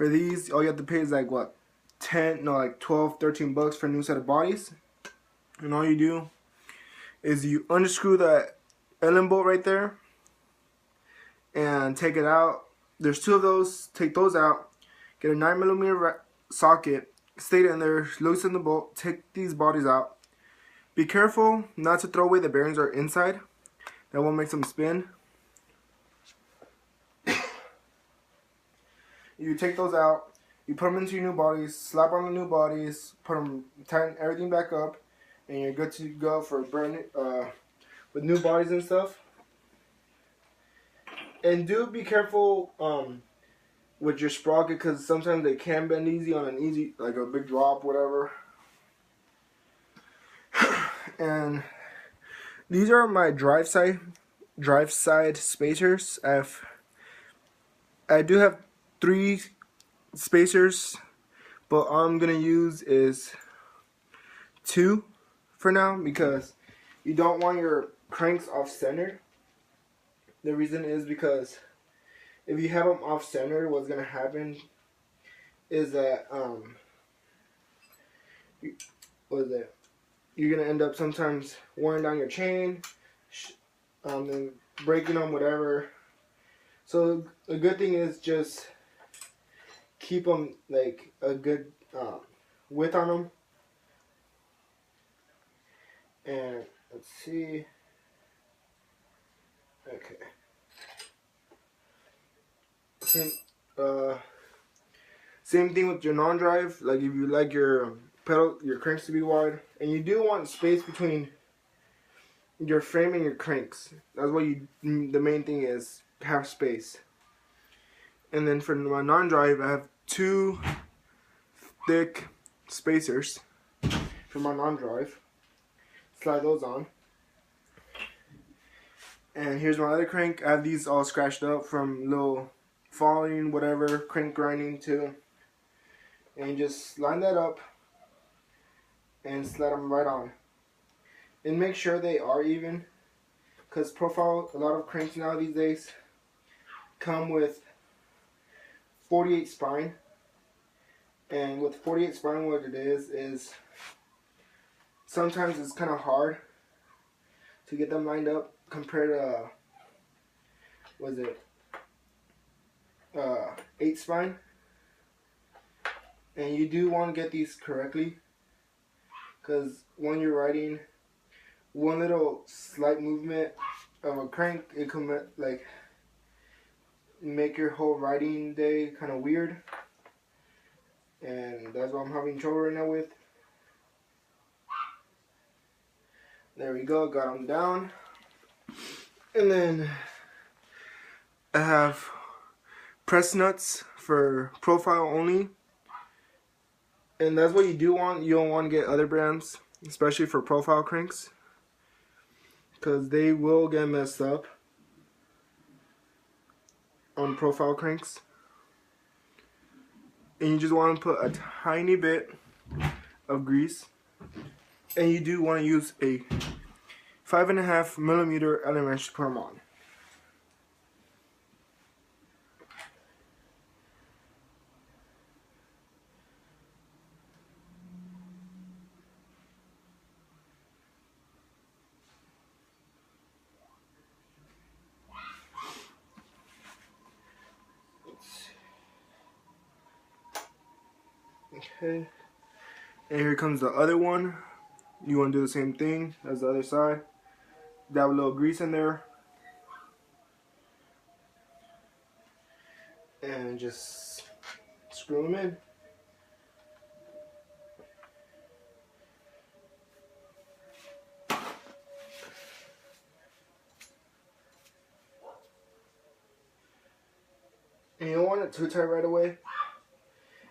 For these, all you have to pay is like what, 10, no, like 12, 13 bucks for a new set of bodies. And all you do is you unscrew that Allen bolt right there and take it out. There's two of those. Take those out. Get a 9mm socket. Stay in there. Loosen the bolt. Take these bodies out. Be careful not to throw away the bearings that are inside. That won't make them spin. You take those out. You put them into your new bodies. Slap on the new bodies. Put them, tighten everything back up, and you're good to go for brand new, with new bodies and stuff. And do be careful with your sprocket, because sometimes they can bend easy on an easy, like a big drop, whatever. And these are my drive side spacers. I do have 3 spacers, but all I'm gonna use is 2 for now, because you don't want your cranks off-centered. The reason is because if you have them off-centered, what's gonna happen is that you're gonna end up sometimes wearing down your chain, and breaking them, whatever. So a good thing is just keep them like a good width on them. And let's see. Okay. Same thing with your non-drive. Like if you like your cranks to be wide, and you do want space between your frame and your cranks. That's what the main thing is, have space. And then for my non-drive, I have 2 thick spacers for my non-drive. Slide those on. And here's my other crank. I have these all scratched up from little falling, whatever, crank grinding too. And just line that up and slide them right on. And make sure they are even, because profile, a lot of cranks now these days come with 48 spine. And with 48 spine, what it is sometimes it's kind of hard to get them lined up compared to, what is it, 8 spine. And you do want to get these correctly, because when you're riding, one little slight movement of a crank, it can like make your whole riding day kind of weird. And that's what I'm having trouble right now with. There we go, got them down. And then I have press nuts for profile only. And that's what you do want. You don't want to get other brands, especially for profile cranks, because they will get messed up on profile cranks. And you just want to put a tiny bit of grease. And you do want to use a 5.5mm Allen wrench to put them on. Okay. And here comes the other one. You want to do the same thing as the other side. Dab a little grease in there. And just screw them in. And you don't want it too tight right away,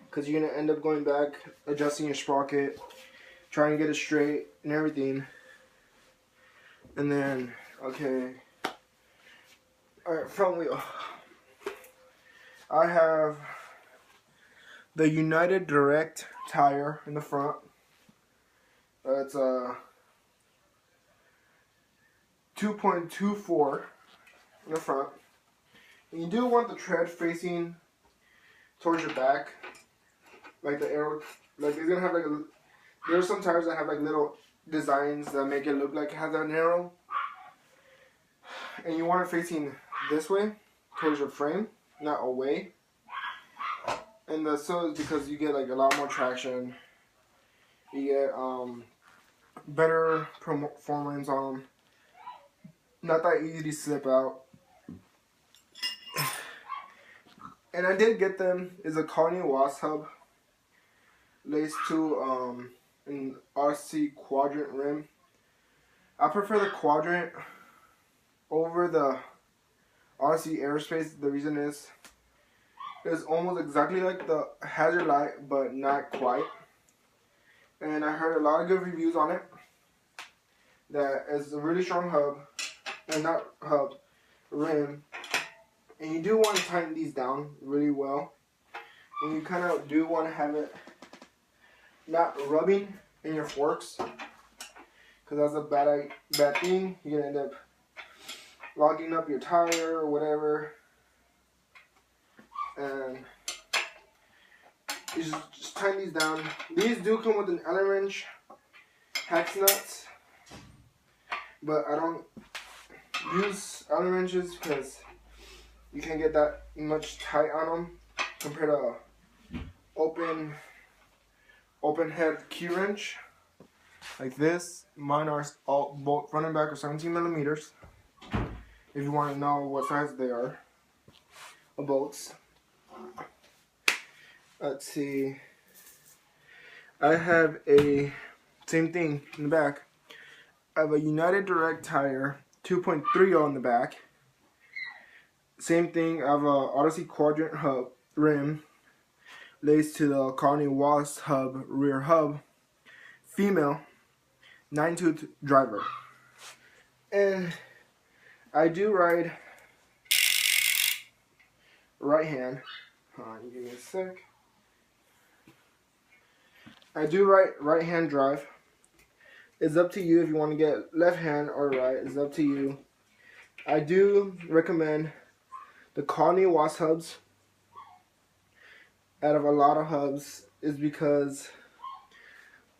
because you're going to end up going back, adjusting your sprocket, trying to get it straight and everything. And then, okay, alright, front wheel. I have the United Direct tire in the front. It's a 2.24 in the front. And you do want the tread facing towards your back, like the arrow, like it's gonna have like there's some tires that have like little designs that make it look like it has an arrow, and you want it facing this way towards your frame, not away. And so is because you get like a lot more traction. You get better performance on them. Not that easy to slip out. And I did get them. Is a Carney Wasp hub laced to an RC Quadrant rim. I prefer the Quadrant over the RC Aerospace. The reason is it's almost exactly like the Hazard Light, but not quite. And I heard a lot of good reviews on it. That it's a really strong hub, and not hub, rim. And you do want to tighten these down really well. And you kind of do want to have it not rubbing in your forks, because that's a bad thing. You're going to end up logging up your tire or whatever. And you just tighten these down. These do come with an Allen wrench, hex nuts, but I don't use Allen wrenches because you can't get that much tight on them compared to open head key wrench like this. Mine are all both front and back are 17 millimeters. If you want to know what size they are, of bolts. Let's see. I have a same thing in the back. I have a United Direct tire, 2.30 on the back. Same thing. I have a Odyssey Quadrant hub rim laced to the Carney Wasp hub rear hub. Female 9-tooth driver. And I do ride right hand. Hold on, give me a sec. I do right hand drive. It's up to you if you want to get left hand or right. It's up to you. I do recommend the Carney Wasp hubs out of a lot of hubs, is because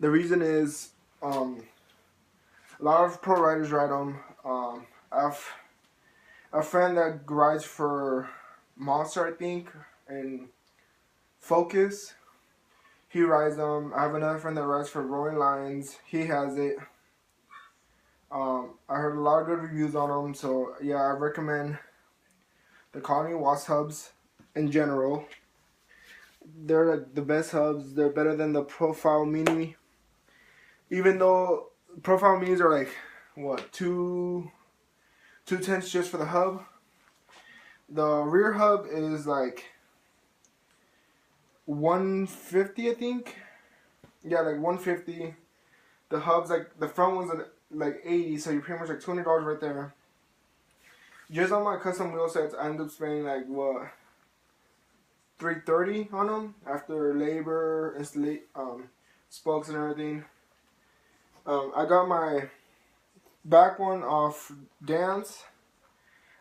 the reason is a lot of pro riders ride them. I have a friend that rides for Monster, I think, and Focus. He rides them. I have another friend that rides for Roaring Lions. He has it. I heard a lot of good reviews on them, so yeah, I recommend the Carney Wasp hubs in general. They're like the best hubs. They're better than the Profile Mini. Even though Profile Minis are like, what, 2/10 just for the hub. The rear hub is like 150, I think. Yeah, like 150. The hub's like, the front one's like 80, so you're pretty much like $200 right there. Just on my custom wheel sets, I ended up spending like what, $330 on them after labor, spokes and everything. I got my back one off Dance.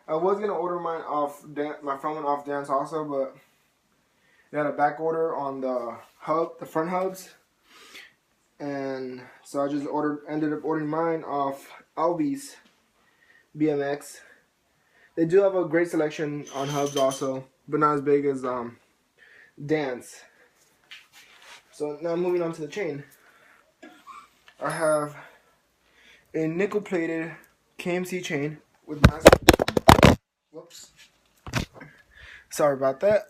I was gonna order mine off my front one off Dance also, but they had a back order on the front hubs, and so I just ended up ordering mine off Albies BMX. They do have a great selection on hubs also, but not as big as Dance. So now moving on to the chain. I have a nickel plated KMC chain with massive, whoops, sorry about that.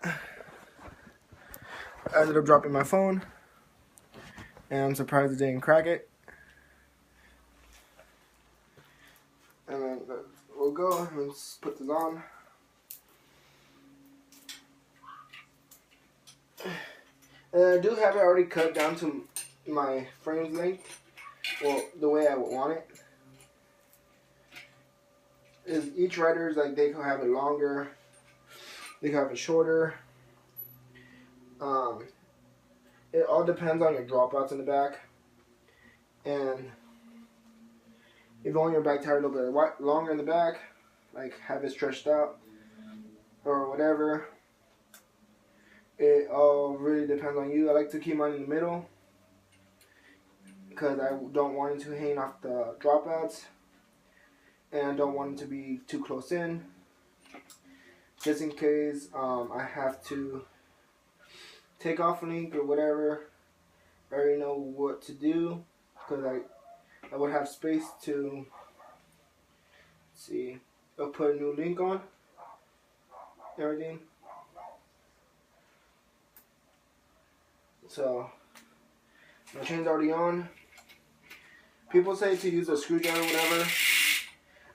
I ended up dropping my phone, and I'm surprised it didn't crack it. And then we'll go and let's put this on. And I do have it already cut down to my frame's length. Well, the way I would want it. Is each rider's like, they can have it longer, they can have it shorter. It all depends on your dropouts in the back, and if you want your back tire a little bit longer in the back, like have it stretched out or whatever, it all really depends on you. I like to keep mine in the middle because I don't want it to hang off the dropouts, and I don't want it to be too close in, just in case I have to take off a link or whatever. I already know what to do because I would have space to see. I'll put a new link on everything. So my chain's already on. People say to use a screwdriver or whatever.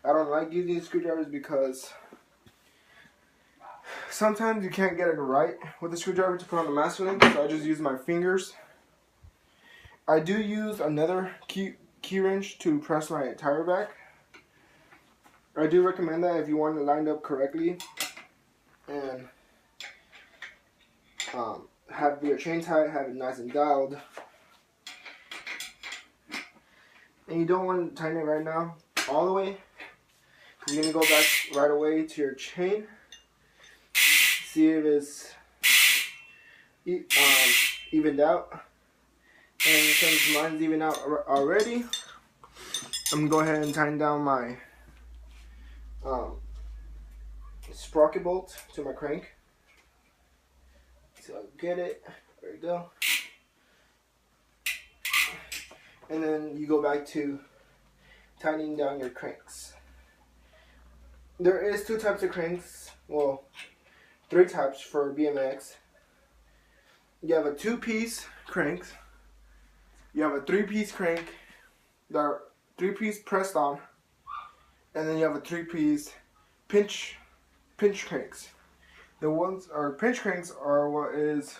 I don't like using screwdrivers because sometimes you can't get it right with the screwdriver to put on the master link, so I just use my fingers. I do use another key wrench to press my tire back. I do recommend that if you want it lined up correctly and have your chain tight, have it nice and dialed. And you don't want to tighten it right now all the way, because you're going to go back right away to your chain. See if it's evened out. And since mine's even out already, I'm going to go ahead and tighten down my sprocket bolt to my crank. So I get it. There we go. And then you go back to tightening down your cranks. There is 2 types of cranks. Well, 3 types for BMX. You have a 2-piece crank. You have a 3-piece crank. There are 3-piece pressed on. And then you have a 3-piece pinch cranks. The ones are pinch cranks are what is,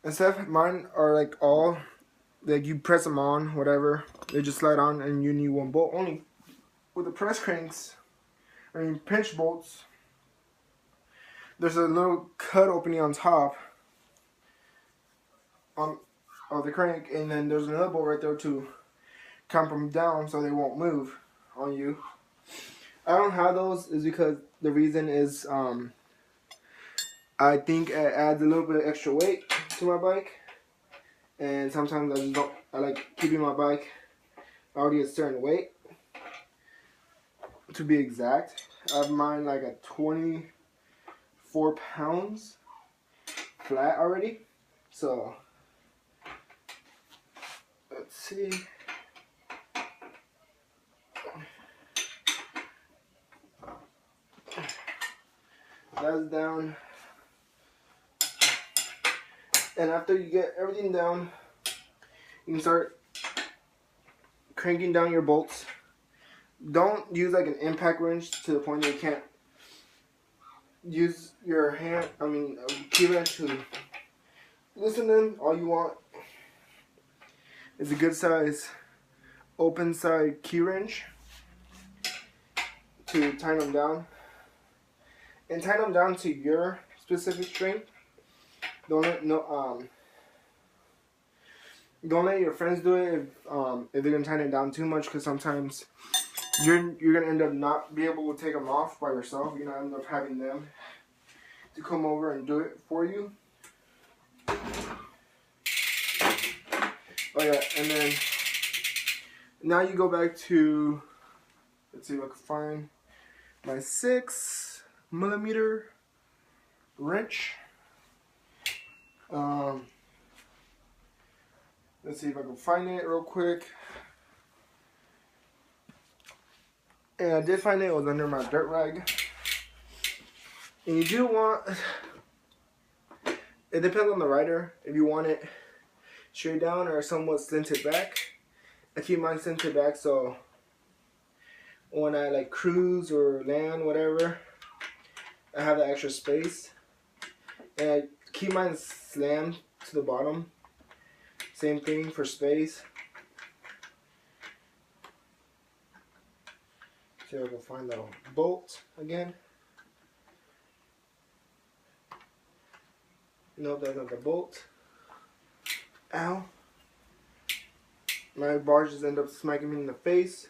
instead of mine are like all, like you press them on, whatever, they just slide on and you need 1 bolt only. With the press cranks, pinch bolts, there's a little cut opening on top of the crank, and then there's another bolt right there to clamp them down so they won't move on you. I don't have those is because the reason is I think it adds a little bit of extra weight to my bike, and sometimes I just don't. I like keeping my bike already a certain weight. To be exact, I have mine like at 24 pounds flat already. So let's see. That's down. And after you get everything down, you can start cranking down your bolts. Don't use like an impact wrench to the point that you can't use your key wrench to loosen them. All you want is a good size open side key wrench to tighten them down. And tighten them down to your specific strength. Don't let your friends do it if they're gonna tighten it down too much, because sometimes you're gonna end up not be able to take them off by yourself. You're gonna end up having them to come over and do it for you. Oh yeah, and then now you go back to, let's see if I can find my 6mm wrench. Let's see if I can find it real quick. And I did find it. It was under my dirt rag. And you do want, it depends on the rider, if you want it straight down or somewhat slanted back. I keep mine slanted back so when I like cruise or land, whatever, I have the extra space. And I keep mine slammed to the bottom. Same thing for space. See if I can find the bolt again. Nope, that's not the bolt. Ow. My bar just ended up smacking me in the face.